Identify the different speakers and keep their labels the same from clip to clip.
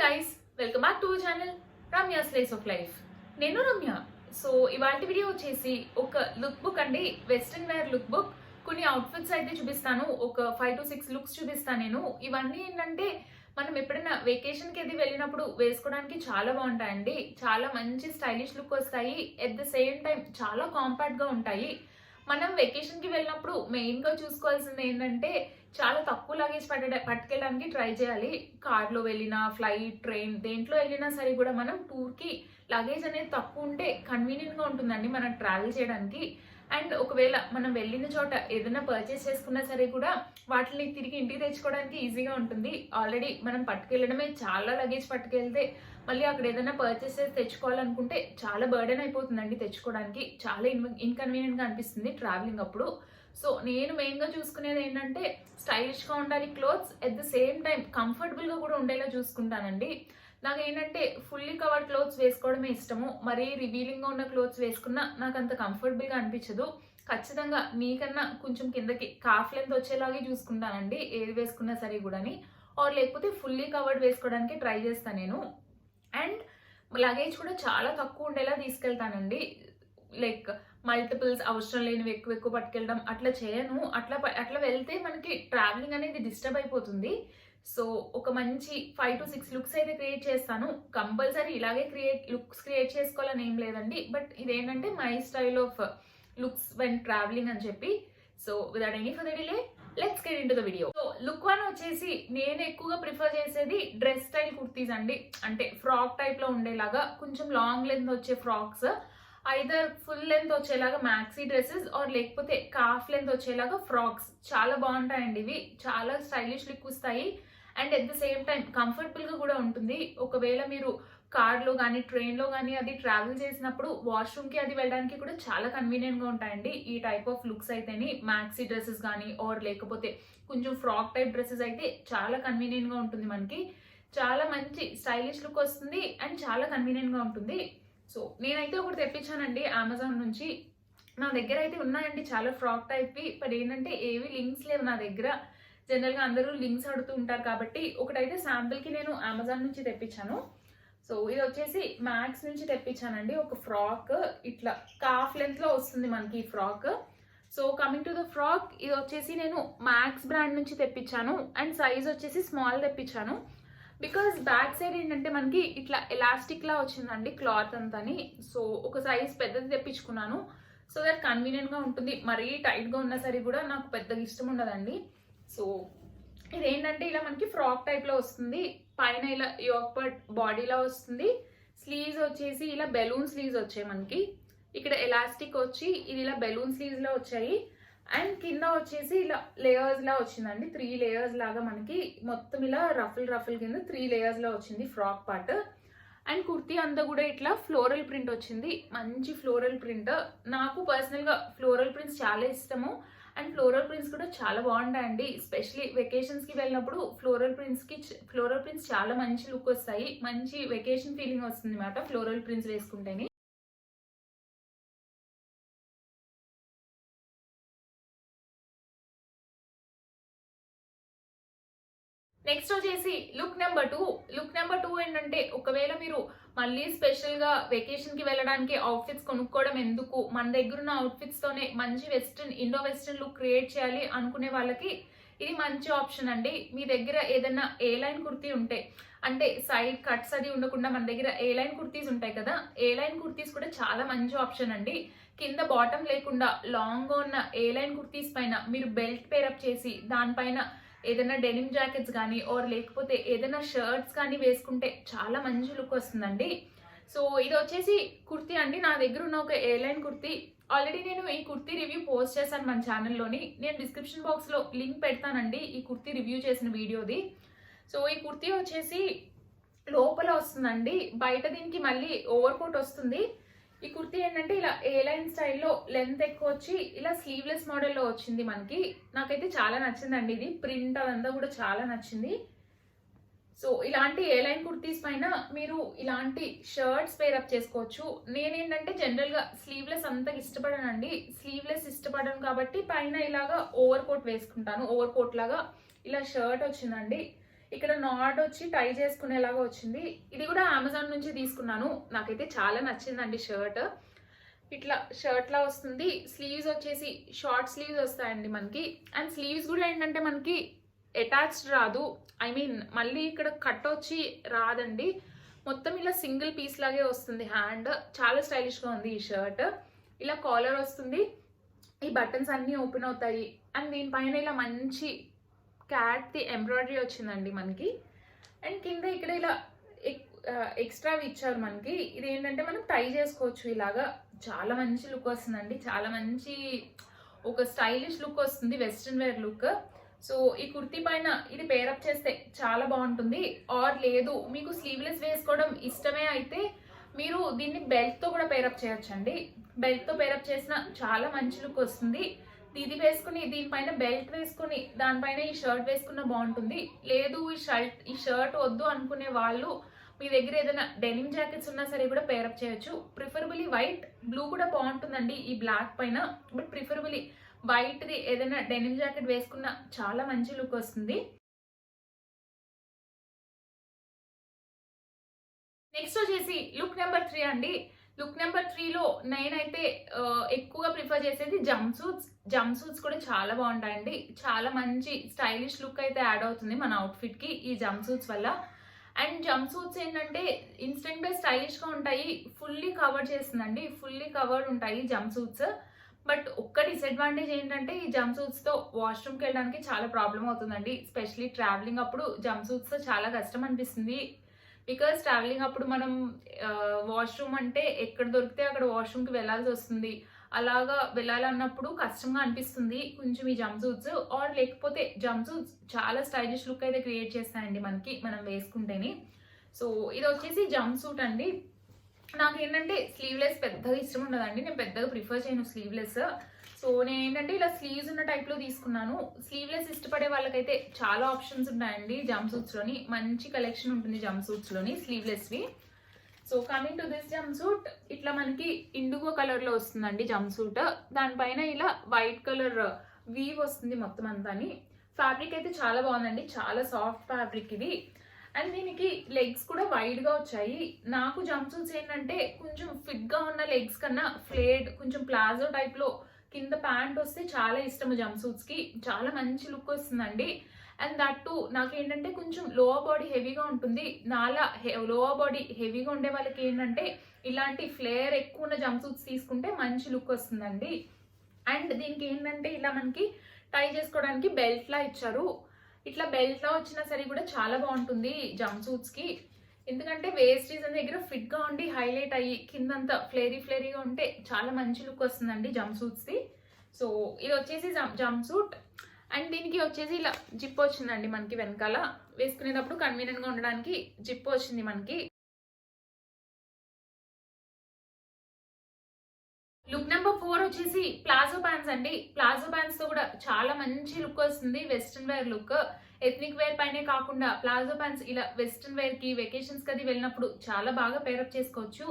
Speaker 1: Guys, welcome back to channel Ramya slice of life. నేను Ramya. So ఇవాళ video వచ్చేసి ఒక లుక్ బుక్ అండి, వెస్ట్రన్ వేర్ లుక్ బుక్. కొన్ని అవుట్ఫిట్స్ అయితే చూపిస్తాను, ఒక 5 to 6 లుక్స్ చూపిస్తాను నేను. ఇవన్నీ ఏంటంటే మనం ఎప్పుడైనా వెకేషన్కి అది వెళ్ళినప్పుడు వేసుకోవడానికి చాలా బాగుంటాయండి. చాలా మంచి స్టైలిష్ లుక్ వస్తాయి, ఎట్ ద సేమ్ టైం చాలా కాంపాక్ట్గా ఉంటాయి. మనం వెకేషన్కి వెళ్ళినప్పుడు మెయిన్గా చూసుకోవాల్సింది ఏంటంటే చాలా తక్కువ లగేజ్ పట్టుకెళ్ళడానికి ట్రై చేయాలి. కార్లో వెళ్ళినా, ఫ్లైట్, ట్రైన్ దేంట్లో వెళ్ళినా సరే కూడా మనం టూర్కి లగేజ్ అనేది తక్కువ ఉంటే కన్వీనియంట్గా ఉంటుందండి మనం ట్రావెల్ చేయడానికి. అండ్ ఒకవేళ మనం వెళ్ళిన చోట ఏదైనా పర్చేస్ చేసుకున్నా సరే కూడా వాటిని తిరిగి ఇంటికి తెచ్చుకోవడానికి ఈజీగా ఉంటుంది. ఆల్రెడీ మనం పట్టుకెళ్ళడమే చాలా లగేజ్ పట్టుకెళ్తే మళ్ళీ అక్కడ ఏదైనా పర్చేస్ చేసి తెచ్చుకోవాలనుకుంటే చాలా బర్డెన్ అయిపోతుందండి, తెచ్చుకోవడానికి చాలా ఇన్కన్వీనియంట్గా అనిపిస్తుంది ట్రావెలింగ్ అప్పుడు. సో నేను మెయిన్గా చూసుకునేది ఏంటంటే స్టైలిష్గా ఉండాలి clothes, at the same time కంఫర్టబుల్గా కూడా ఉండేలా చూసుకుంటానండి. నాకు ఏంటంటే ఫుల్లీ కవర్డ్ క్లోత్స్ వేసుకోవడమే ఇష్టము. మరీ రివీలింగ్గా ఉన్న క్లోత్స్ వేసుకున్నా నాకు అంత కంఫర్టబుల్గా అనిపించదు. ఖచ్చితంగా మీకన్నా కొంచెం కిందకి కాఫ్ లెంత్ వచ్చేలాగే చూసుకుంటానండి ఏది వేసుకున్నా సరే కూడాని. ఆర్ లేకపోతే ఫుల్లీ కవర్డ్ వేసుకోవడానికి ట్రై చేస్తాను నేను. అండ్ లగేజ్ కూడా చాలా తక్కువ ఉండేలా తీసుకెళ్తానండి. లైక్ మల్టిపుల్స్ అవసరం లేనివి ఎక్కువ పట్టుకెళ్ళడం అట్లా చేయను. అట్లా వెళ్తే మనకి ట్రావెలింగ్ అనేది డిస్టర్బ్ అయిపోతుంది. సో ఒక మంచి 5 to 6 లుక్స్ అయితే క్రియేట్ చేస్తాను. కంపల్సరీ ఇలాగే లుక్స్ క్రియేట్ చేసుకోవాలని ఏం లేదండి, బట్ ఇదేంటంటే my style of looks when travelling అని చెప్పి. So without any further delay let's get into the video. So look 1 వచ్చేసి నేను ఎక్కువగా ప్రిఫర్ చేసేది డ్రెస్ స్టైల్ కుర్తీస్ అండి. అంటే ఫ్రాక్ టైప్ లో ఉండేలాగా కొంచెం లాంగ్ లెంత్ వచ్చే ఫ్రాక్స్, ఐదర్ ఫుల్ లెంత్ వచ్చేలాగా మ్యాక్సీ డ్రెస్సెస్, ఆర్ లేకపోతే కాఫ్ లెంత్ వచ్చేలాగా ఫ్రాక్స్. చాలా బాగుంటాయండి ఇవి, చాలా స్టైలిష్ లుక్ వస్తాయి. And at the same time కంఫర్టబుల్గా కూడా ఉంటుంది. ఒకవేళ మీరు కార్లో కానీ ట్రైన్లో కానీ అది ట్రావెల్ చేసినప్పుడు వాష్రూమ్కి అది వెళ్ళడానికి కూడా చాలా కన్వీనియంట్గా ఉంటాయండి ఈ టైప్ ఆఫ్ లుక్స్ అయితేని. మ్యాక్సీ డ్రెస్సెస్ కానీ ఆర్ లేకపోతే కొంచెం ఫ్రాక్ టైప్ డ్రెస్సెస్ అయితే చాలా కన్వీనియంట్గా ఉంటుంది మనకి. చాలా మంచి స్టైలిష్ లుక్ వస్తుంది అండ్ చాలా కన్వీనియంట్గా ఉంటుంది. సో నేనైతే ఒకటి తెప్పించానండి అమెజాన్ నుంచి. నా దగ్గర అయితే ఉన్నాయండి చాలా ఫ్రాక్ టైప్వి, బట్ ఏంటంటే ఏవి లింక్స్ లేవు నా దగ్గర. జనరల్గా అందరూ లింక్స్ అడుగుతూ ఉంటారు కాబట్టి ఒకటైతే శాంపిల్కి నేను అమెజాన్ నుంచి తెప్పించాను. సో ఇది వచ్చేసి మ్యాక్స్ నుంచి తెప్పించానండి. ఒక ఫ్రాక్ ఇట్లా కాఫ్ లెంత్లో వస్తుంది మనకి ఈ frock. So coming to the frock, ఇది వచ్చేసి నేను మ్యాక్స్ బ్రాండ్ నుంచి తెప్పించాను అండ్ సైజ్ వచ్చేసి స్మాల్ తెప్పించాను. బికాస్ బ్యాక్ సైడ్ ఏంటంటే మనకి ఇట్లా ఎలాస్టిక్ లా వచ్చిందండి క్లాత్ అంతాని. సో ఒక సైజ్ పెద్దది తెప్పించుకున్నాను సో దట్ కన్వీనియంట్గా ఉంటుంది. మరీ టైట్గా ఉన్నా సరే కూడా నాకు పెద్దగా ఇష్టం ఉండదండి. సో ఇదేంటంటే ఇలా మనకి ఫ్రాక్ టైప్లో వస్తుంది, పైన ఇలా యోక్ పార్ట్ బాడీలో వస్తుంది. స్లీవ్స్ వచ్చేసి ఇలా బెలూన్ స్లీవ్స్ వచ్చాయి మనకి. ఇక్కడ ఎలాస్టిక్ వచ్చి ఇది ఇలా బెలూన్ స్లీవ్స్లో వచ్చాయి. అండ్ కింద వచ్చేసి ఇలా లేయర్స్ లా వచ్చిందండి, 3 లేయర్స్ లాగా మనకి మొత్తం ఇలా రఫుల్ కింద 3 లేయర్స్ లా వచ్చింది ఫ్రాక్ పార్ట్. అండ్ కుర్తీ అంతా కూడా ఇట్లా ఫ్లోరల్ ప్రింట్ వచ్చింది, మంచి ఫ్లోరల్ ప్రింట్. నాకు పర్సనల్గా ఫ్లోరల్ ప్రింట్స్ చాలా ఇష్టము. అండ్ ఫ్లోరల్ ప్రింట్స్ కూడా చాలా బాగుంటాయండి, ఎస్పెషలీ వెకేషన్స్కి వెళ్ళినప్పుడు ఫ్లోరల్ ప్రింట్స్ చాలా మంచి లుక్ వస్తాయి. మంచి వెకేషన్ ఫీలింగ్ వస్తుంది అన్నమాట ఫ్లోరల్ ప్రింట్స్ వేసుకుంటేనే. నెక్స్ట్ వచ్చేసి లుక్ నెంబర్ 2. లుక్ నెంబర్ 2 ఏంటంటే ఒకవేళ మీరు మళ్ళీ స్పెషల్గా వెకేషన్కి వెళ్ళడానికి అవుట్ఫిట్స్ కొనుక్కోవడం ఎందుకు, మన దగ్గర ఉన్న అవుట్ఫిట్స్తోనే మంచి ఇండో వెస్ట్రన్ లుక్ క్రియేట్ చేయాలి అనుకునే వాళ్ళకి ఇది మంచి ఆప్షన్ అండి. మీ దగ్గర ఏదైనా ఏ లైన్ కుర్తీ ఉంటే, అంటే సైడ్ కట్స్ అది ఉండకుండా మన దగ్గర ఏ లైన్ కుర్తీస్ ఉంటాయి కదా, ఏ లైన్ కుర్తీస్ కూడా చాలా మంచి ఆప్షన్ అండి. కింద బాటమ్ లేకుండా లాంగ్గా ఉన్న ఏ లైన్ కుర్తీస్ పైన మీరు బెల్ట్ పేరప్ చేసి దానిపైన ఏదైనా డెనిమ్ జాకెట్స్ కానీ ఆర్ లేకపోతే ఏదైనా షర్ట్స్ కానీ వేసుకుంటే చాలా మంచి లుక్ వస్తుందండి. సో ఇది వచ్చేసి కుర్తీ అండి, నా దగ్గర ఉన్న ఒక ఎయిర్లైన్ కుర్తీ. ఆల్రెడీ నేను ఈ కుర్తీ రివ్యూ పోస్ట్ చేశాను మన ఛానల్లోని. నేను డిస్క్రిప్షన్ బాక్స్లో లింక్ పెడతానండి ఈ కుర్తీ రివ్యూ చేసిన వీడియోది. సో ఈ కుర్తీ వచ్చేసి లోపల వస్తుందండి, బయట దీనికి మళ్ళీ ఓవర్ కోట్ వస్తుంది. ఈ కుర్తీ ఏంటంటే ఇలా ఏ లైన్ స్టైల్లో లెంత్ ఎక్కువ వచ్చి ఇలా స్లీవ్లెస్ మోడల్లో వచ్చింది మనకి. నాకైతే చాలా నచ్చిందండి, ఇది ప్రింట్ అదంతా కూడా చాలా నచ్చింది. సో ఇలాంటి ఏ లైన్ కుర్తీస్ పైన మీరు ఇలాంటి షర్ట్స్ పేరప్ చేసుకోవచ్చు. నేనేంటంటే జనరల్గా స్లీవ్లెస్ అంతగా ఇష్టపడనండి, స్లీవ్లెస్ ఇష్టపడను కాబట్టి పైన ఇలాగా ఓవర్ కోట్ వేసుకుంటాను. ఓవర్ కోట్ లాగా ఇలా షర్ట్ వచ్చిందండి. ఇక్కడ నాడ్ వచ్చి టై చేసుకునేలాగా వచ్చింది. ఇది కూడా అమెజాన్ నుంచి తీసుకున్నాను. నాకైతే చాలా నచ్చిందండి షర్ట్. ఇట్లా షర్ట్ లా వస్తుంది. స్లీవ్స్ వచ్చేసి షార్ట్ స్లీవ్స్ వస్తాయండి మనకి. అండ్ స్లీవ్స్ కూడా ఏంటంటే మనకి అటాచ్డ్ రాదు, ఐ మీన్ మళ్ళీ ఇక్కడ కట్ వచ్చి రాదండి, మొత్తం ఇలా సింగిల్ పీస్ లాగే వస్తుంది. హ్యాండ్ చాలా స్టైలిష్గా ఉంది ఈ షర్ట్. ఇలా కాలర్ వస్తుంది, ఈ బటన్స్ అన్నీ ఓపెన్ అవుతాయి. అండ్ దీనిపైన ఇలా మంచి క్యాట్ది ఎంబ్రాయిడరీ వచ్చిందండి మనకి. అండ్ కింద ఇక్కడ ఇలా ఎక్స్ట్రా ఇచ్చారు మనకి. ఇది ఏంటంటే మనం టై చేసుకోవచ్చు ఇలాగా. చాలా మంచి లుక్ వస్తుందండి, చాలా మంచి ఒక స్టైలిష్ లుక్ వస్తుంది, వెస్ట్రన్ వేర్ లుక్. సో ఈ కుర్తీ పైన ఇది పేరప్ చేస్తే చాలా బాగుంటుంది. ఆర్ లేదు మీకు స్లీవ్లెస్ వేసుకోవడం ఇష్టమే అయితే మీరు దీన్ని బెల్ట్తో కూడా పేరప్ చేయొచ్చండి. బెల్ట్తో పేరప్ చేసిన చాలా మంచి లుక్ వస్తుంది. ఇది వేసుకుని దీనిపైన బెల్ట్ వేసుకుని దానిపైన ఈ షర్ట్ వేసుకున్న బాగుంటుంది. లేదు ఈ షర్ట్ వద్దు అనుకునే వాళ్ళు మీ దగ్గర ఏదైనా డెనిమ్ జాకెట్స్ ఉన్నా సరే కూడా పేరప్ చేయొచ్చు. ప్రిఫరబుల్లీ వైట్, బ్లూ కూడా బాగుంటుందండి ఈ బ్లాక్ పైన, బట్ ప్రిఫరబుల్లీ వైట్ది ఏదైనా డెనిమ్ జాకెట్ వేసుకున్న చాలా మంచి లుక్ వస్తుంది. నెక్స్ట్ వచ్చేసి లుక్ నెంబర్ 3 అండి. లుక్ నెంబర్ 3లో నేనైతే ఎక్కువగా ప్రిఫర్ చేసేది జంప్ సూట్స్ కూడా చాలా బాగుంటాయండి. చాలా మంచి స్టైలిష్ లుక్ అయితే యాడ్ అవుతుంది మన అవుట్ఫిట్కి ఈ జంప్ సూట్స్ వల్ల. అండ్ జంప్ సూట్స్ ఏంటంటే ఇన్స్టెంట్ గా స్టైలిష్గా ఉంటాయి, ఫుల్లీ కవర్ చేస్తుందండి, ఫుల్లీ కవర్డ్ ఉంటాయి జంప్ సూట్స్. బట్ ఒక్క డిసడ్వాంటేజ్ ఏంటంటే ఈ జంప్ సూట్స్తో వాష్రూమ్కి వెళ్ళడానికి చాలా ప్రాబ్లం అవుతుందండి. స్పెషలీ ట్రావెలింగ్ అప్పుడు జంప్ సూట్స్తో చాలా కష్టం అనిపిస్తుంది. బికాస్ ట్రావెలింగ్ అప్పుడు మనం వాష్రూమ్ అంటే ఎక్కడ దొరికితే అక్కడ వాష్రూమ్కి వెళ్ళాల్సి వస్తుంది. అలాగా వెళ్ళాలన్నప్పుడు కష్టంగా అనిపిస్తుంది కొంచెం ఈ జంప్ సూట్స్. ఆర్ లేకపోతే జంప్ సూట్స్ చాలా స్టైలిష్ లుక్ అయితే క్రియేట్ చేస్తాయండి మనకి మనం వేసుకుంటేనే. సో ఇది వచ్చేసి జంప్ సూట్ అండి. నాకు ఏంటంటే స్లీవ్లెస్ పెద్దగా ఇష్టం ఉండదండి, నేను పెద్దగా ప్రిఫర్ చేయను స్లీవ్లెస్. సో నేను ఏంటంటే ఇలా స్లీవ్స్ ఉన్న టైప్లో తీసుకున్నాను. స్లీవ్లెస్ ఇష్టపడే వాళ్ళకైతే చాలా ఆప్షన్స్ ఉంటాయండి జంప్ సూట్స్లోని, మంచి కలెక్షన్ ఉంటుంది జంప్ సూట్స్లోని స్లీవ్లెస్వి. So coming to this jumpsuit, ఇట్లా మనకి ఇండిగో కలర్లో వస్తుందండి జంప్ సూట్. దానిపైన ఇలా వైట్ కలర్ వీవ్ వస్తుంది మొత్తం అంతాని. ఫ్యాబ్రిక్ అయితే చాలా బాగుందండి, చాలా సాఫ్ట్ ఫ్యాబ్రిక్ ఇది. అండ్ దీనికి లెగ్స్ కూడా వైడ్గా వచ్చాయి. నాకు జంప్ సూట్స్ ఏంటంటే కొంచెం ఫిట్గా ఉన్న లెగ్స్ కన్నా ఫ్లేడ్ కొంచెం ప్లాజో టైప్లో కింద ప్యాంట్ వస్తే చాలా ఇష్టము జంప్ సూట్స్కి. చాలా మంచి లుక్ వస్తుందండి. అండ్ దట్ టు నాకేంటంటే కొంచెం లోవర్ బాడీ హెవీగా ఉంటుంది. నాలా లోవర్ బాడీ హెవీగా ఉండే వాళ్ళకి ఏంటంటే ఇలాంటి ఫ్లేర్ ఎక్కువ ఉన్న జంప్ సూట్స్ తీసుకుంటే మంచి లుక్ వస్తుందండి. అండ్ దీనికి ఏంటంటే ఇలా మనకి టై చేసుకోవడానికి బెల్ట్ లా ఇచ్చారు. ఇట్లా బెల్ట్ లా వచ్చినా సరే కూడా చాలా బాగుంటుంది జంప్ సూట్స్కి. ఎందుకంటే వేస్ట్ రీజన్ దగ్గర ఫిట్గా ఉండి హైలైట్ అయ్యి కిందంతా ఫ్లేరీగా ఉంటే చాలా మంచి లుక్ వస్తుందండి జంప్ సూట్స్ది. సో ఇది వచ్చేసి జంప్ సూట్. అండ్ దీనికి వచ్చేసి ఇలా జిప్ వచ్చిందండి మనకి, వెనకాల వేసుకునేటప్పుడు కన్వీనియంట్గా ఉండడానికి జిప్ వచ్చింది మనకి. లుక్ నెంబర్ 4 వచ్చేసి ప్లాజో ప్యాంట్స్ అండి. ప్లాజో ప్యాంట్స్ తో కూడా చాలా మంచి లుక్ వస్తుంది, western wear look. Ethnic wear పైనే కాకుండా ప్లాజో ప్యాంట్స్ ఇలా వెస్ట్రన్ వేర్ కి వెకేషన్స్ కది వెళ్ళినప్పుడు చాలా బాగా పేరప్ చేసుకోవచ్చు.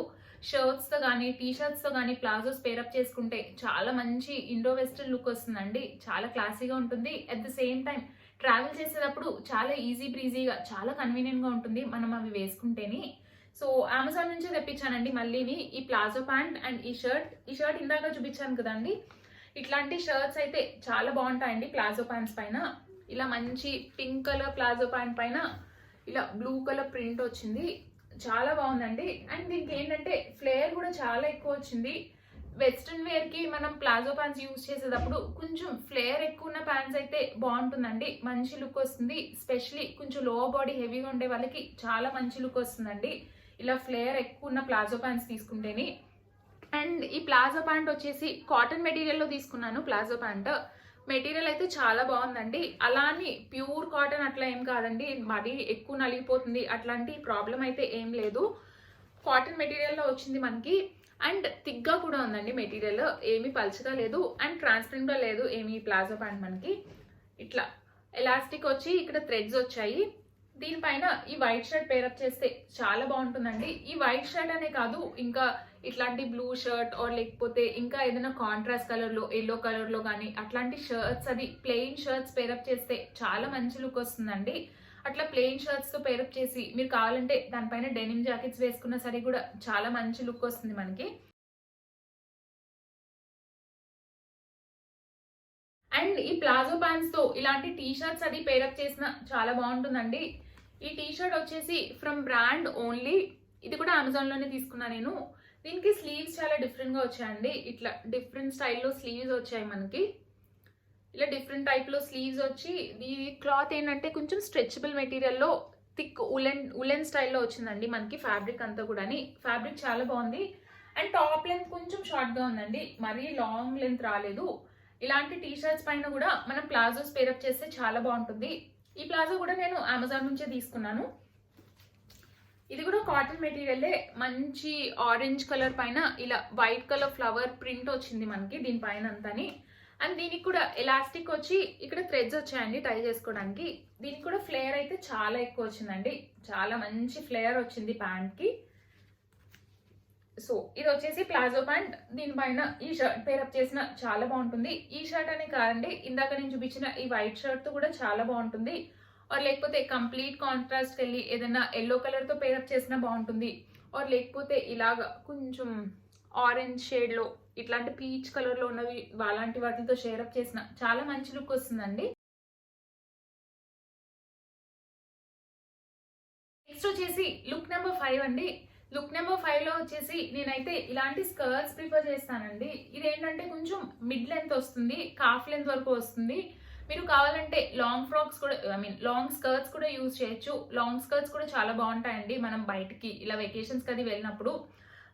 Speaker 1: షర్ట్స్ తో కానీ టీ షర్ట్స్ తో కానీ ప్లాజోస్ పేరప్ చేసుకుంటే చాలా మంచి ఇండో వెస్ట్రన్ లుక్ వస్తుందండి, చాలా క్లాసీగా ఉంటుంది. At the same time travel చేసేటప్పుడు చాలా ఈజీ బ్రీజీగా చాలా కన్వీనియంట్ గా ఉంటుంది మనం అవి వేసుకుంటేనే. సో అమెజాన్ నుంచే తెప్పించానండి మళ్ళీని ఈ ప్లాజో ప్యాంట్ అండ్ ఈ షర్ట్ ఇందాక చూపించాను కదండి. ఇట్లాంటి షర్ట్స్ అయితే చాలా బాగుంటాయండి ప్లాజో ప్యాంట్స్ పైన. ఇలా మంచి పింక్ కలర్ ప్లాజో ప్యాంట్ పైన ఇలా బ్లూ కలర్ ప్రింట్ వచ్చింది, చాలా బాగుందండి. అండ్ దీనికి ఏంటంటే ఫ్లేర్ కూడా చాలా ఎక్కువ వచ్చింది. వెస్ట్రన్ వేర్ కి మనం ప్లాజో ప్యాంట్స్ యూజ్ చేసేటప్పుడు కొంచెం ఫ్లేర్ ఎక్కువ ఉన్న ప్యాంట్స్ అయితే బాగుంటుందండి, మంచి లుక్ వస్తుంది. స్పెషలీ కొంచెం లోవర్ బాడీ హెవీగా ఉండే వాళ్ళకి చాలా మంచి లుక్ వస్తుందండి ఇలా ఫ్లేర్ ఎక్కువ ఉన్న ప్లాజో ప్యాంట్స్ తీసుకుంటేనే. అండ్ ఈ ప్లాజో ప్యాంట్ వచ్చేసి కాటన్ మెటీరియల్లో తీసుకున్నాను. ప్లాజో ప్యాంట్ మెటీరియల్ అయితే చాలా బాగుందండి. అలా అని ప్యూర్ కాటన్ అట్లా ఏం కాదండి, మరీ ఎక్కువ నలిగిపోతుంది అట్లాంటి ప్రాబ్లం అయితే ఏం లేదు. కాటన్ మెటీరియల్లో వచ్చింది మనకి. అండ్ థిక్గా కూడా ఉందండి మెటీరియల్, ఏమీ పల్చగా లేదు అండ్ ట్రాన్స్పరెంట్గా లేదు ఏమీ ప్లాజో ప్యాంట్ మనకి. ఇట్లా ఎలాస్టిక్ వచ్చి ఇక్కడ థ్రెడ్స్ వచ్చాయి. దీనిపైన ఈ వైట్ షర్ట్ పేరప్ చేస్తే చాలా బాగుంటుందండి. ఈ వైట్ షర్ట్ అనే కాదు, ఇంకా ఇట్లాంటి బ్లూ షర్ట్ ఆర్ లేకపోతే ఇంకా ఏదైనా కాంట్రాస్ట్ కలర్లో ఎల్లో కలర్లో కానీ అట్లాంటి షర్ట్స్, అది ప్లెయిన్ షర్ట్స్ పేరప్ చేస్తే చాలా మంచి లుక్ వస్తుందండి. అట్లా ప్లెయిన్ షర్ట్స్తో పేరప్ చేసి మీరు కావాలంటే దానిపైన డెనిమ్ జాకెట్స్ వేసుకున్న సరే కూడా చాలా మంచి లుక్ వస్తుంది మనకి. అండ్ ఈ ప్లాజో ప్యాంట్స్తో ఇలాంటి టీ షర్ట్స్ అది పేరప్ చేసిన చాలా బాగుంటుందండి. ఈ టీ షర్ట్ వచ్చేసి ఫ్రమ్ బ్రాండ్ ఓన్లీ. ఇది కూడా అమెజాన్లోనే తీసుకున్నా నేను. దీనికి స్లీవ్స్ చాలా డిఫరెంట్గా వచ్చాయండి. ఇట్లా డిఫరెంట్ స్టైల్లో స్లీవ్స్ వచ్చాయి మనకి. ఇలా డిఫరెంట్ టైప్లో స్లీవ్స్ వచ్చి ఈ క్లాత్ ఏంటంటే కొంచెం స్ట్రెచబుల్ మెటీరియల్లో థిక్ ఉలెన్ స్టైల్లో వచ్చిందండి మనకి. ఫ్యాబ్రిక్ అంతా కూడా ఫ్యాబ్రిక్ చాలా బాగుంది. అండ్ టాప్ లెంత్ కొంచెం షార్ట్గా ఉందండి, మరీ లాంగ్ లెంత్ రాలేదు. ఇలాంటి టీ షర్ట్స్ పైన కూడా మనం ప్లాజోస్ పేరప్ చేస్తే చాలా బాగుంటుంది. ఈ ప్లాజో కూడా నేను అమెజాన్ నుంచే తీసుకున్నాను. ఇది కూడా కాటన్ మెటీరియలే. మంచి ఆరెంజ్ కలర్ పైన ఇలా వైట్ కలర్ ఫ్లవర్ ప్రింట్ వచ్చింది మనకి దీనిపైన అంతాని. అండ్ దీనికి కూడా ఎలాస్టిక్ వచ్చి ఇక్కడ థ్రెడ్స్ వచ్చాయండి టై చేసుకోవడానికి. దీనికి కూడా ఫ్లేయర్ అయితే చాలా ఎక్కువ వచ్చిందండి, చాలా మంచి ఫ్లేయర్ వచ్చింది ప్యాంట్కి. సో ఇది వచ్చేసి ప్లాజో ప్యాంట్. దీనిపైన ఈ షర్ట్ పేరప్ చేసిన చాలా బాగుంటుంది. ఈ షర్ట్ అనే కాదండి, ఇందాక నేను చూపించిన ఈ వైట్ షర్ట్ తో కూడా చాలా బాగుంటుంది. ఆర్ లేకపోతే కంప్లీట్ కాంట్రాస్ట్ వెళ్ళి ఏదైనా ఎల్లో కలర్ తో పేరప్ చేసినా బాగుంటుంది. ఆర్ లేకపోతే ఇలాగా కొంచెం ఆరెంజ్ షేడ్ లో ఇట్లాంటి పీచ్ కలర్ లో ఉన్నవి అలాంటి వాటితో షేరప్ చేసిన చాలా మంచి లుక్ వస్తుందండి. నెక్స్ట్ వచ్చేసి లుక్ నెంబర్ 5 అండి. లుక్ నెంబర్ 5లో వచ్చేసి నేనైతే ఇలాంటి స్కర్ట్స్ ప్రిఫర్ చేస్తానండి. ఇదేంటంటే కొంచెం మిడ్ లెంత్ వస్తుంది, కాఫ్ లెంత్ వరకు వస్తుంది. మీరు కావాలంటే లాంగ్ ఫ్రాక్స్ కూడా లాంగ్ స్కర్ట్స్ కూడా యూజ్ చేయొచ్చు. లాంగ్ స్కర్ట్స్ కూడా చాలా బాగుంటాయండి మనం బయటికి ఇలా వెకేషన్స్కి అది వెళ్ళినప్పుడు.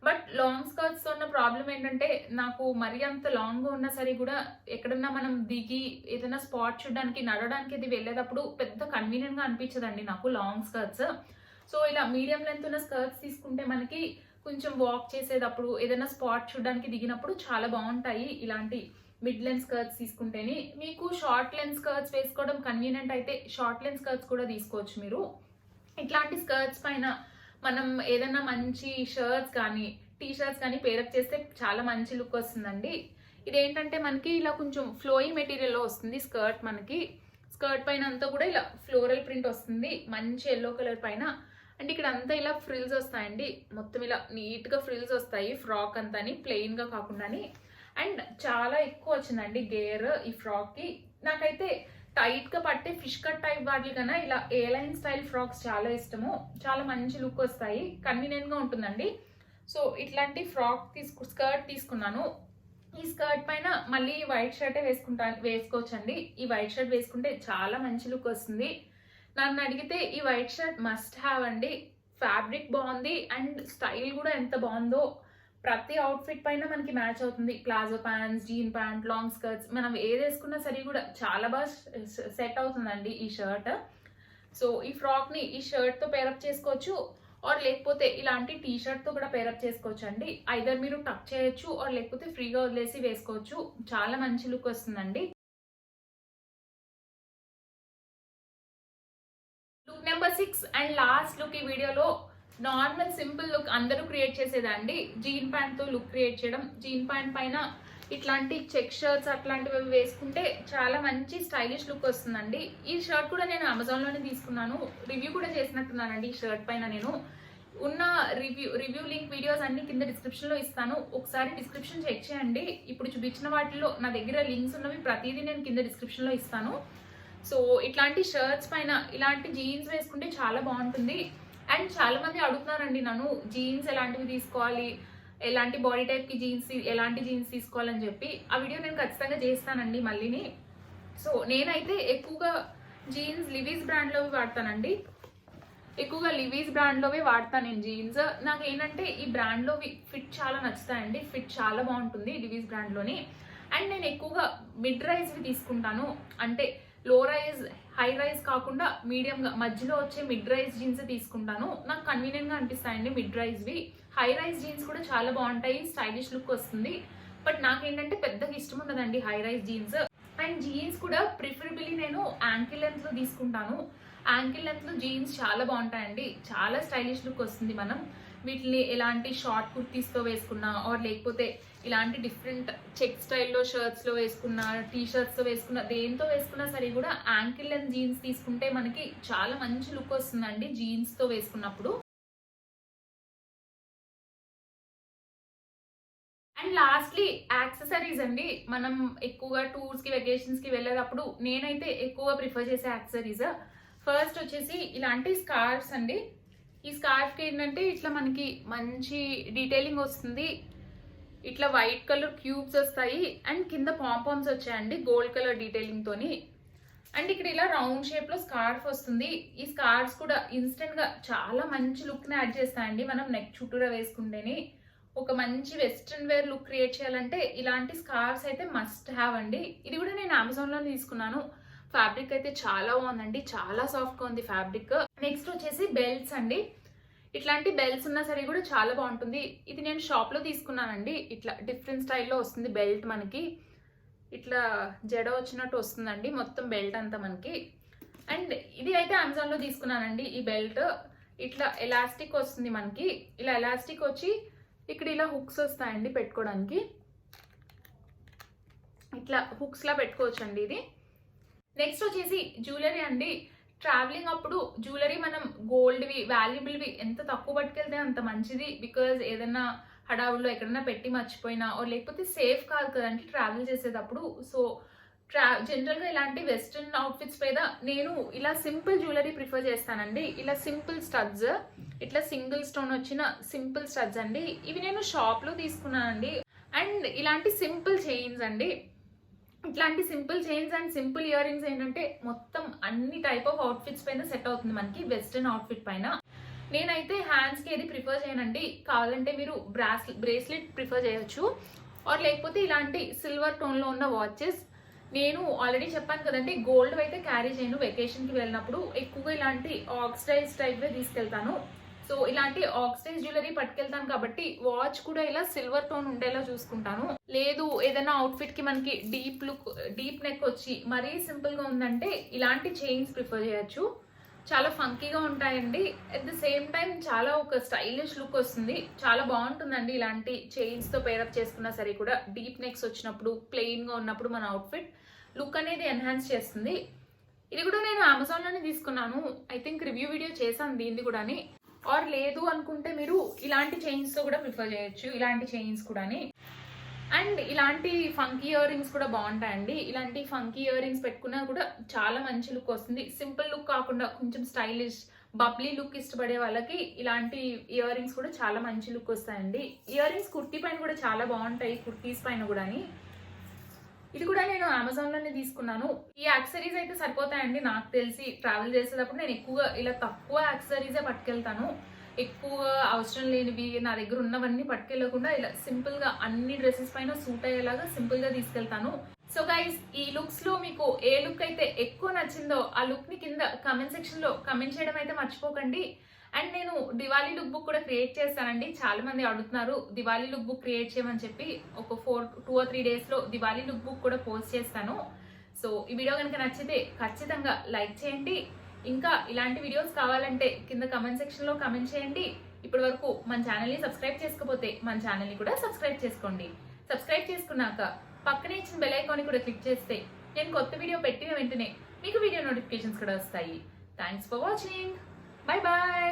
Speaker 1: బట్ లాంగ్ స్కర్ట్స్ ఉన్న ప్రాబ్లం ఏంటంటే నాకు మరీ అంత లాంగ్గా ఉన్నా సరే కూడా ఎక్కడన్నా మనం దిగి ఏదైనా స్పాట్ చూడడానికి నడవడానికి అది వెళ్ళేటప్పుడు పెద్ద కన్వీనియంట్గా అనిపించదండి నాకు లాంగ్ స్కర్ట్స్. సో ఇలా మీడియం లెంత్ ఉన్న స్కర్ట్స్ తీసుకుంటే మనకి కొంచెం వాక్ చేసేటప్పుడు ఏదైనా స్పాట్ చూడడానికి దిగినప్పుడు చాలా బాగుంటాయి. ఇలాంటి మిడ్ లెంత్ స్కర్ట్స్ తీసుకుంటేనే. మీకు షార్ట్ లెంత్ స్కర్ట్స్ వేసుకోవడం కన్వీనియంట్ అయితే షార్ట్ లెంత్ స్కర్ట్స్ కూడా తీసుకోవచ్చు మీరు. ఇట్లాంటి స్కర్ట్స్ పైన మనం ఏదైనా మంచి షర్ట్స్ కానీ టీ షర్ట్స్ కానీ పేరప్ చేస్తే చాలా మంచి లుక్ వస్తుందండి. ఇదేంటంటే మనకి ఇలా కొంచెం ఫ్లోయింగ్ మెటీరియల్లో వస్తుంది స్కర్ట్. మనకి స్కర్ట్ పైన అంతా కూడా ఇలా ఫ్లోరల్ ప్రింట్ వస్తుంది మంచి ఎల్లో కలర్ పైన. అండ్ ఇక్కడ అంతా ఇలా ఫ్రిల్స్ వస్తాయండి, మొత్తం ఇలా నీట్గా ఫ్రిల్స్ వస్తాయి ఫ్రాక్ అంతా ప్లెయిన్గా కాకుండాని. అండ్ చాలా ఎక్కువ వచ్చిందండి గేర్ ఈ ఫ్రాక్కి. నాకైతే టైట్గా పట్టే ఫిష్ కట్ టైప్ వాటి కన్నా ఇలా ఏ లైన్ స్టైల్ ఫ్రాక్స్ చాలా ఇష్టము. చాలా మంచి లుక్ వస్తాయి, కన్వీనియంట్గా ఉంటుందండి. సో ఇట్లాంటి స్కర్ట్ తీసుకున్నాను. ఈ స్కర్ట్ పైన మళ్ళీ వైట్ షర్టే వేసుకోవచ్చండి. ఈ వైట్ షర్ట్ వేసుకుంటే చాలా మంచి లుక్ వస్తుంది. నన్ను అడిగితే ఈ వైట్ షర్ట్ మస్ట్ హ్యావ్ అండి. ఫ్యాబ్రిక్ బాగుంది అండ్ స్టైల్ కూడా ఎంత బాగుందో. ప్రతి అవుట్ఫిట్ పైన మనకి మ్యాచ్ అవుతుంది. Palazzo pants, jean pant, long skirts మనం ఏది వేసుకున్నా సరే కూడా చాలా బాగా సెట్ అవుతుందండి ఈ షర్ట్. సో ఈ ఫ్రాక్ని ఈ షర్ట్తో పేరప్ చేసుకోవచ్చు. ఆర్ లేకపోతే ఇలాంటి టీ షర్ట్తో కూడా పేరప్ చేసుకోవచ్చు అండి. ఐదర్ మీరు టక్ చేయొచ్చు ఆర్ లేకపోతే ఫ్రీగా వదిలేసి వేసుకోవచ్చు. చాలా మంచి లుక్ వస్తుందండి. Look number 6 and last look ఈ వీడియోలో నార్మల్ సింపుల్ లుక్ అందరూ క్రియేట్ చేసేదండి. జీన్ ప్యాంట్తో లుక్ క్రియేట్ చేయడం. జీన్ ప్యాంట్ పైన ఇట్లాంటి చెక్ షర్ట్స్ అట్లాంటివి వేసుకుంటే చాలా మంచి స్టైలిష్ లుక్ వస్తుందండి. ఈ షర్ట్ కూడా నేను అమెజాన్లోనే తీసుకున్నాను. రివ్యూ కూడా చేసినట్టున్నానండి ఈ షర్ట్ పైన. నేను ఉన్న రివ్యూ లింక్ వీడియోస్ అన్ని కింద డిస్క్రిప్షన్లో ఇస్తాను, ఒకసారి డిస్క్రిప్షన్ చెక్ చేయండి. ఇప్పుడు చూపించిన వాటిలో నా దగ్గర లింక్స్ ఉన్నవి ప్రతిదీ నేను కింద డిస్క్రిప్షన్లో ఇస్తాను. సో ఇట్లాంటి షర్ట్స్ పైన ఇలాంటి జీన్స్ వేసుకుంటే చాలా బాగుంటుంది. అండ్ చాలా మంది అడుగుతున్నారండి నన్ను జీన్స్ ఎలాంటివి తీసుకోవాలి, ఎలాంటి బాడీ టైప్కి ఎలాంటి జీన్స్ తీసుకోవాలని చెప్పి. ఆ వీడియో నేను ఖచ్చితంగా చేస్తానండి మళ్ళీని. సో నేనైతే ఎక్కువగా జీన్స్ లివీస్ బ్రాండ్లోవి వాడతానండి. ఎక్కువగా లివీస్ బ్రాండ్లోవే వాడతాను నేను జీన్స్. నాకు ఏంటంటే ఈ బ్రాండ్లోవి ఫిట్ చాలా నచ్చుతాయండి. ఫిట్ చాలా బాగుంటుంది లివీస్ బ్రాండ్లోని. అండ్ నేను ఎక్కువగా మిడ్ రైజ్వి తీసుకుంటాను. అంటే లో రైజ్ హై రైజ్ కాకుండా మీడియంగా మధ్యలో వచ్చే మిడ్ రైజ్ జీన్స్ తీసుకుంటాను. నాకు కన్వీనియంట్గా అనిపిస్తాయండి మిడ్ రైజ్వి. హై రైజ్ జీన్స్ కూడా చాలా బాగుంటాయి, స్టైలిష్ లుక్ వస్తుంది. బట్ నాకేంటంటే పెద్దగా ఇష్టం ఉండదండి high rise jeans. And jeans కూడా ప్రిఫరబుల్లీ నేను యాంకిల్ లెంత్లో తీసుకుంటాను. యాంకిల్ లెంత్లో జీన్స్ చాలా బాగుంటాయండి, చాలా స్టైలిష్ లుక్ వస్తుంది. మనం వీటిని ఎలాంటి షార్ట్ కుర్తీస్తో వేసుకున్నా ఆర్ లేకపోతే ఇలాంటి డిఫరెంట్ చెక్ స్టైల్లో షర్ట్స్లో వేసుకున్న, టీ షర్ట్స్తో వేసుకున్న, దేంతో వేసుకున్నా సరే కూడా యాంకిల్ లెంత్ జీన్స్ తీసుకుంటే మనకి చాలా మంచి లుక్ వస్తుందండి జీన్స్తో వేసుకున్నప్పుడు. అండ్ లాస్ట్లీ యాక్సెసరీస్ అండి. మనం ఎక్కువగా టూర్స్కి వెకేషన్స్కి వెళ్ళేటప్పుడు నేనైతే ఎక్కువగా ప్రిఫర్ చేసే యాక్సెసరీస్ ఫస్ట్ వచ్చేసి ఇలాంటి స్కార్ఫ్స్ అండి. ఈ స్కార్ఫ్కి ఏంటంటే ఇట్లా మనకి మంచి డీటెయిలింగ్ వస్తుంది, ఇట్లా వైట్ కలర్ క్యూబ్స్ వస్తాయి అండ్ కింద పాంపామ్స్ వచ్చాయండి గోల్డ్ కలర్ డీటెయిలింగ్తోని. అండ్ ఇక్కడ ఇలా రౌండ్ షేప్లో స్కార్ఫ్ వస్తుంది. ఈ స్కార్ఫ్స్ కూడా ఇన్స్టెంట్గా చాలా మంచి లుక్ని యాడ్ చేస్తాయండి మనం నెక్ చుట్టూరా వేసుకుంటేనే. ఒక మంచి వెస్ట్రన్ వేర్ లుక్ క్రియేట్ చేయాలంటే ఇలాంటి స్కార్ఫ్స్ అయితే మస్ట్ హ్యావ్ అండి. ఇది కూడా నేను అమెజాన్లో తీసుకున్నాను. ఫ్యాబ్రిక్ అయితే చాలా బాగుందండి, చాలా సాఫ్ట్గా ఉంది ఫ్యాబ్రిక్. నెక్స్ట్ వచ్చేసి బెల్ట్స్ అండి. ఇట్లాంటి బెల్ట్స్ ఉన్నా సరే కూడా చాలా బాగుంటుంది. ఇది నేను షాప్లో తీసుకున్నానండి. ఇట్లా డిఫరెంట్ స్టైల్లో వస్తుంది బెల్ట్ మనకి. ఇట్లా జడ వచ్చినట్టు వస్తుందండి మొత్తం బెల్ట్ అంతా మనకి. అండ్ ఇది అయితే అమెజాన్లో తీసుకున్నానండి. ఈ బెల్ట్ ఇట్లా ఎలాస్టిక్ వస్తుంది మనకి. ఇలా ఎలాస్టిక్ వచ్చి ఇక్కడ ఇలా హుక్స్ వస్తాయండి పెట్టుకోవడానికి. ఇట్లా హుక్స్లా పెట్టుకోవచ్చు అండి ఇది. నెక్స్ట్ వచ్చేసి జ్యువెలరీ అండి. ట్రావెలింగ్ అప్పుడు జ్యువెలరీ మనం గోల్డ్వి, వాల్యుబుల్వి ఎంత తక్కువ పట్టుకెళ్తే అంత మంచిది. బికాజ్ ఏదైనా హడావుల్లో ఎక్కడైనా పెట్టి మర్చిపోయినా లేకపోతే సేఫ్ కాదు కదండి ట్రావెల్ చేసేటప్పుడు. సో జనరల్గా ఇలాంటి వెస్ట్రన్ అవుట్ఫిట్స్ మీద నేను ఇలా సింపుల్ జ్యువెలరీ ప్రిఫర్ చేస్తానండి. ఇలా సింపుల్ స్టడ్స్, ఇట్లా సింగిల్ స్టోన్ వచ్చిన సింపుల్ స్టడ్స్ అండి. ఇవి నేను షాప్లో తీసుకున్నానండి. అండ్ ఇలాంటి సింపుల్ చైన్స్ అండి. ఇట్లాంటి simple chains and simple ear rings ఏంటంటే మొత్తం అన్ని టైప్ ఆఫ్ అవుట్ఫిట్స్ పైన సెట్ అవుతుంది మనకి వెస్ట్రన్ అవుట్ఫిట్ పైన. నేనైతే హ్యాండ్స్కి ఏది ప్రిఫర్ చేయనండి. కావాలంటే మీరు బ్రేస్లెట్ ప్రిఫర్ చేయొచ్చు, లేకపోతే ఇలాంటి సిల్వర్ టోన్లో ఉన్న వాచెస్. నేను ఆల్రెడీ చెప్పాను కదండి గోల్డ్ అయితే క్యారీ చేయను. వెకేషన్కి వెళ్ళినప్పుడు ఎక్కువగా ఇలాంటి ఆక్సిడైజ్ టైప్వే తీసుకెళ్తాను. సో ఇలాంటి ఆక్సిడైజ్ జ్యువెలరీ పట్టుకెళ్తాను కాబట్టి వాచ్ కూడా ఇలా సిల్వర్ టోన్ ఉండేలా చూసుకుంటాను. లేదు ఏదైనా అవుట్ఫిట్కి మనకి డీప్ నెక్ వచ్చి మరీ సింపుల్గా ఉందంటే ఇలాంటి చైన్స్ ప్రిఫర్ చేయొచ్చు. చాలా ఫంకీగా ఉంటాయండి. అట్ ద సేమ్ టైం చాలా ఒక స్టైలిష్ లుక్ వస్తుంది. చాలా బాగుంటుందండి ఇలాంటి చైన్స్తో పేరప్ చేసుకున్నా సరే కూడా. డీప్ నెక్స్ వచ్చినప్పుడు, ప్లెయిన్గా ఉన్నప్పుడు మన అవుట్ఫిట్ లుక్ అనేది ఎన్హాన్స్ చేస్తుంది. ఇది కూడా నేను అమెజాన్లోనే తీసుకున్నాను. ఐ థింక్ రివ్యూ వీడియో చేశాను దీన్ని కూడా. లేదు అనుకుంటే మీరు ఇలాంటి చైన్స్తో కూడా ప్రిఫర్ చేయొచ్చు, ఇలాంటి చైన్స్ కూడా. అండ్ ఇలాంటి ఫంకీ ఇయర్ రింగ్స్ కూడా బాగుంటాయండి. ఇలాంటి ఫంకీ ఇయర్ రింగ్స్ పెట్టుకున్నా కూడా చాలా మంచి లుక్ వస్తుంది. సింపుల్ లుక్ కాకుండా కొంచెం స్టైలిష్ బబ్లీ లుక్ ఇష్టపడే వాళ్ళకి ఇలాంటి ఇయర్ రింగ్స్ కూడా చాలా మంచి లుక్ వస్తాయండి. ఇయర్ రింగ్స్ కుర్తీ పైన కూడా చాలా బాగుంటాయి, కుర్తీస్ పైన కూడా. ఇది కూడా నేను అమెజాన్లోనే తీసుకున్నాను. ఈ యాక్సెసరీస్ అయితే సరిపోతాయండి నాకు తెలిసి. ట్రావెల్ చేసేటప్పుడు నేను ఎక్కువగా ఇలా తక్కువ యాక్సెసరీసే పట్టుకెళ్తాను. ఎక్కువగా అవసరం లేనివి నా దగ్గర ఉన్నవన్నీ పట్టుకెళ్ళకుండా ఇలా సింపుల్గా అన్ని డ్రెస్సెస్ పైన సూట్ అయ్యేలాగా సింపుల్గా తీసుకెళ్తాను. సో గైస్, ఈ లుక్స్లో మీకు ఏ లుక్ అయితే ఎక్కువ నచ్చిందో ఆ లుక్ని కింద కమెంట్ సెక్షన్లో కమెంట్ చేయడం అయితే మర్చిపోకండి. అండ్ నేను దివాళీ లుక్ బుక్ కూడా క్రియేట్ చేస్తానండి. చాలా మంది అడుగుతున్నారు దివాళీ లుక్ బుక్ క్రియేట్ చేయమని చెప్పి. ఒక 2 or 3 డేస్లో దివాళీ లుక్ బుక్ కూడా పోస్ట్ చేస్తాను. సో ఈ వీడియో కనుక నచ్చితే ఖచ్చితంగా లైక్ చేయండి. ఇంకా ఇలాంటి వీడియోస్ కావాలంటే కింద కమెంట్ సెక్షన్లో కమెంట్ చేయండి. ఇప్పటి వరకు మన ఛానల్ని సబ్స్క్రైబ్ చేసుకోకపోతే మన ఛానల్ని కూడా సబ్స్క్రైబ్ చేసుకోండి. సబ్స్క్రైబ్ చేసుకున్నాక పక్కనే ఇచ్చిన బెల్ ఐకాన్ని కూడా క్లిక్ చేస్తే నేను కొత్త వీడియో పెట్టిన వెంటనే మీకు వీడియో నోటిఫికేషన్స్ కూడా వస్తాయి. Thanks for watching. Bye bye.